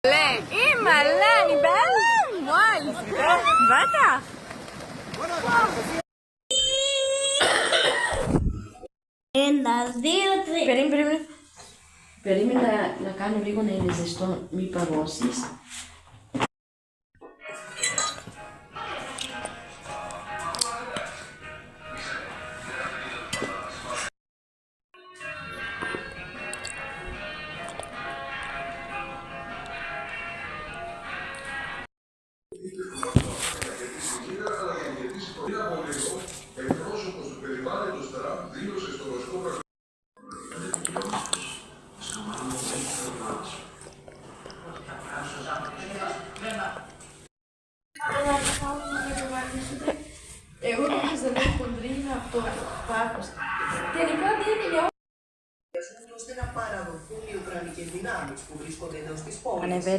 Η Μαλάνη, μπέλα, μάλιστα. Βάτα. Ένα, δύο, τρία. Περίμενε να κάνω λίγο να είναι ζεστό, μη παγώσεις. Εκπρόσωπος του περιβάλλοντος Τραμπ δήλωσε στο ρωσικό Εγώ νόμιζα να έχω χοντρίνει από το πάκος. Τελικά δεν είναι ώστε να παραδοθούν οι ουκρανικές δυνάμεις που βρίσκονται εντός της πόλης.